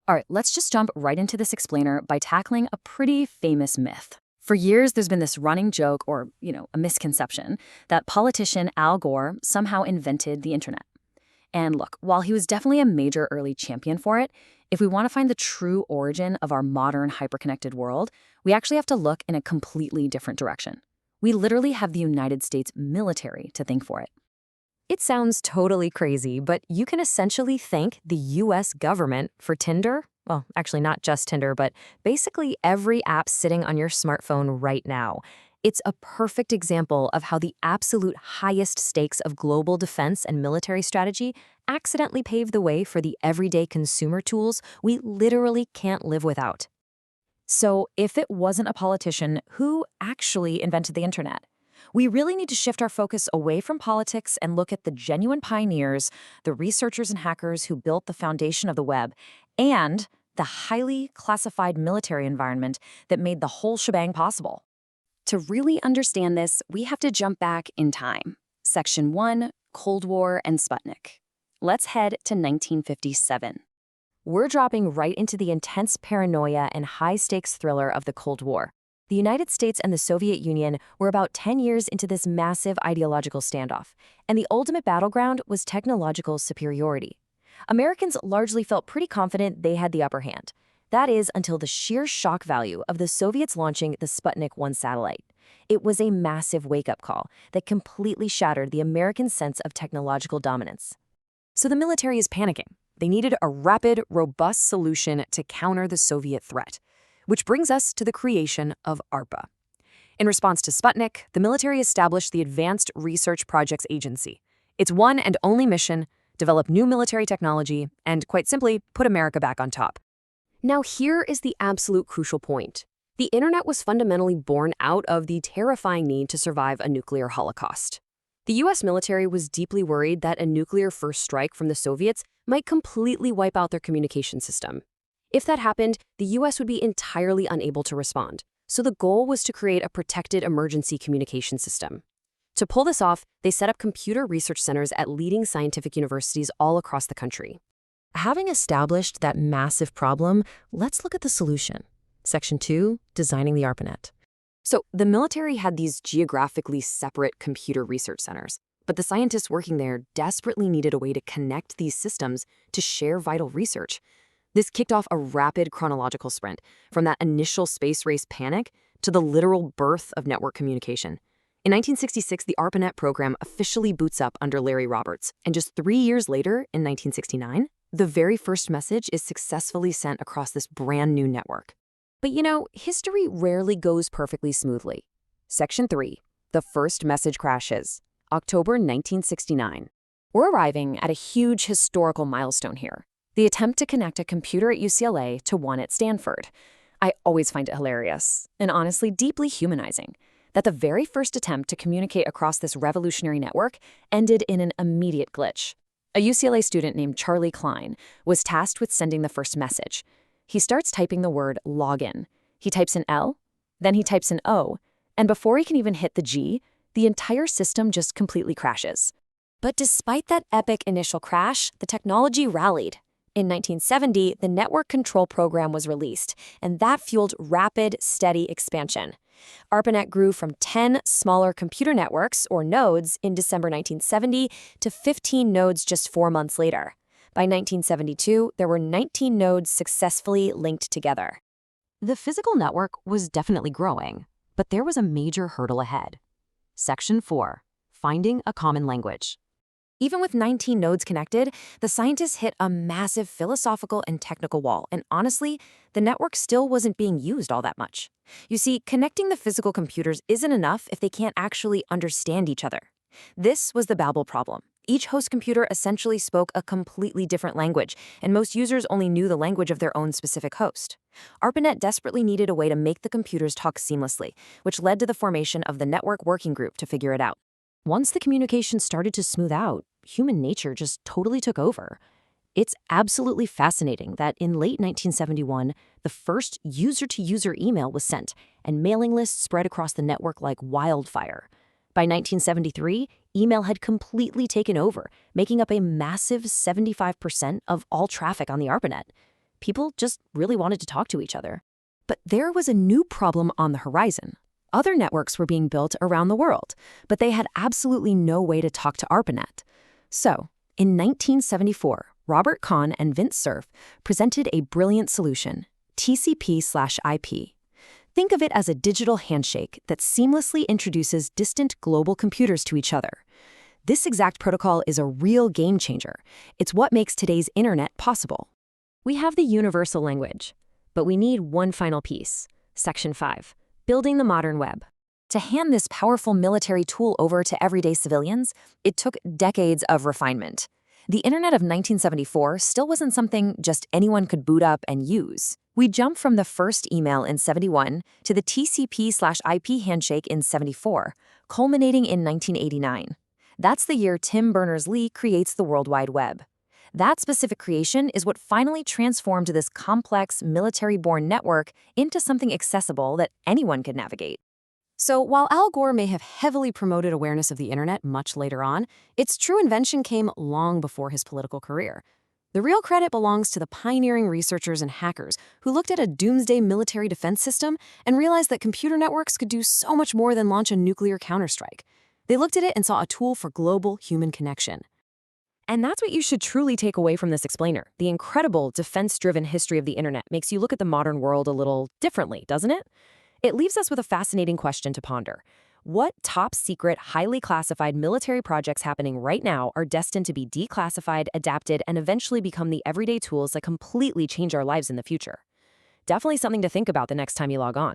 All right, let's just jump right into this explainer by tackling a pretty famous myth. For years, there's been this running joke or, a misconception that politician Al Gore somehow invented the internet. And look, while he was definitely a major early champion for it, if we want to find the true origin of our modern hyperconnected world, we actually have to look in a completely different direction. We literally have the United States military to thank for it. It sounds totally crazy, but you can essentially thank the US government for Tinder. Well, actually not just Tinder, but basically every app sitting on your smartphone right now. It's a perfect example of how the absolute highest stakes of global defense and military strategy accidentally pave the way for the everyday consumer tools we literally can't live without. So if it wasn't a politician, who actually invented the internet? We really need to shift our focus away from politics and look at the genuine pioneers, the researchers and hackers who built the foundation of the web, and the highly classified military environment that made the whole shebang possible. To really understand this, we have to jump back in time. Section 1, Cold War and Sputnik. Let's head to 1957. We're dropping right into the intense paranoia and high-stakes thriller of the Cold War. The United States and the Soviet Union were about 10 years into this massive ideological standoff, and the ultimate battleground was technological superiority. Americans largely felt pretty confident they had the upper hand. That is, until the sheer shock value of the Soviets launching the Sputnik 1 satellite. It was a massive wake-up call that completely shattered the American sense of technological dominance. So the military is panicking. They needed a rapid, robust solution to counter the Soviet threat. Which brings us to the creation of ARPA. In response to Sputnik, the military established the Advanced Research Projects Agency. Its one and only mission: develop new military technology and, quite simply, put America back on top. Now here is the absolute crucial point. The internet was fundamentally born out of the terrifying need to survive a nuclear holocaust. The US military was deeply worried that a nuclear first strike from the Soviets might completely wipe out their communication system. If that happened, the US would be entirely unable to respond. So the goal was to create a protected emergency communication system. To pull this off, they set up computer research centers at leading scientific universities all across the country. Having established that massive problem, let's look at the solution. Section 2, designing the ARPANET. So the military had these geographically separate computer research centers, but the scientists working there desperately needed a way to connect these systems to share vital research. This kicked off a rapid chronological sprint, from that initial space race panic to the literal birth of network communication. In 1966, the ARPANET program officially boots up under Larry Roberts, and just 3 years later, in 1969, the very first message is successfully sent across this brand new network. But history rarely goes perfectly smoothly. Section 3, the first message crashes, October 1969. We're arriving at a huge historical milestone here. The attempt to connect a computer at UCLA to one at Stanford. I always find it hilarious, and honestly deeply humanizing, that the very first attempt to communicate across this revolutionary network ended in an immediate glitch. A UCLA student named Charlie Klein was tasked with sending the first message. He starts typing the word login. He types an L, then he types an O, and before he can even hit the G, the entire system just completely crashes. But despite that epic initial crash, the technology rallied. In 1970, the Network Control Program was released, and that fueled rapid, steady expansion. ARPANET grew from 10 smaller computer networks, or nodes, in December 1970 to 15 nodes just 4 months later. By 1972, there were 19 nodes successfully linked together. The physical network was definitely growing, but there was a major hurdle ahead. Section 4, finding a common language. Even with 19 nodes connected, the scientists hit a massive philosophical and technical wall, and honestly, the network still wasn't being used all that much. You see, connecting the physical computers isn't enough if they can't actually understand each other. This was the Babel problem. Each host computer essentially spoke a completely different language, and most users only knew the language of their own specific host. ARPANET desperately needed a way to make the computers talk seamlessly, which led to the formation of the Network Working Group to figure it out. Once the communication started to smooth out, human nature just totally took over. It's absolutely fascinating that in late 1971, the first user-to-user email was sent, and mailing lists spread across the network like wildfire. By 1973, email had completely taken over, making up a massive 75% of all traffic on the ARPANET. People just really wanted to talk to each other. But there was a new problem on the horizon. Other networks were being built around the world, but they had absolutely no way to talk to ARPANET. So, in 1974, Robert Kahn and Vint Cerf presented a brilliant solution, TCP/IP. Think of it as a digital handshake that seamlessly introduces distant global computers to each other. This exact protocol is a real game changer. It's what makes today's internet possible. We have the universal language, but we need one final piece, Section 5, building the modern web. To hand this powerful military tool over to everyday civilians, it took decades of refinement. The internet of 1974 still wasn't something just anyone could boot up and use. We jump from the first email in 71 to the TCP/IP handshake in 74, culminating in 1989. That's the year Tim Berners-Lee creates the World Wide Web. That specific creation is what finally transformed this complex, military-born network into something accessible that anyone could navigate. So while Al Gore may have heavily promoted awareness of the internet much later on, its true invention came long before his political career. The real credit belongs to the pioneering researchers and hackers who looked at a doomsday military defense system and realized that computer networks could do so much more than launch a nuclear counterstrike. They looked at it and saw a tool for global human connection. And that's what you should truly take away from this explainer. The incredible defense-driven history of the internet makes you look at the modern world a little differently, doesn't it? It leaves us with a fascinating question to ponder. What top-secret, highly classified military projects happening right now are destined to be declassified, adapted, and eventually become the everyday tools that completely change our lives in the future? Definitely something to think about the next time you log on.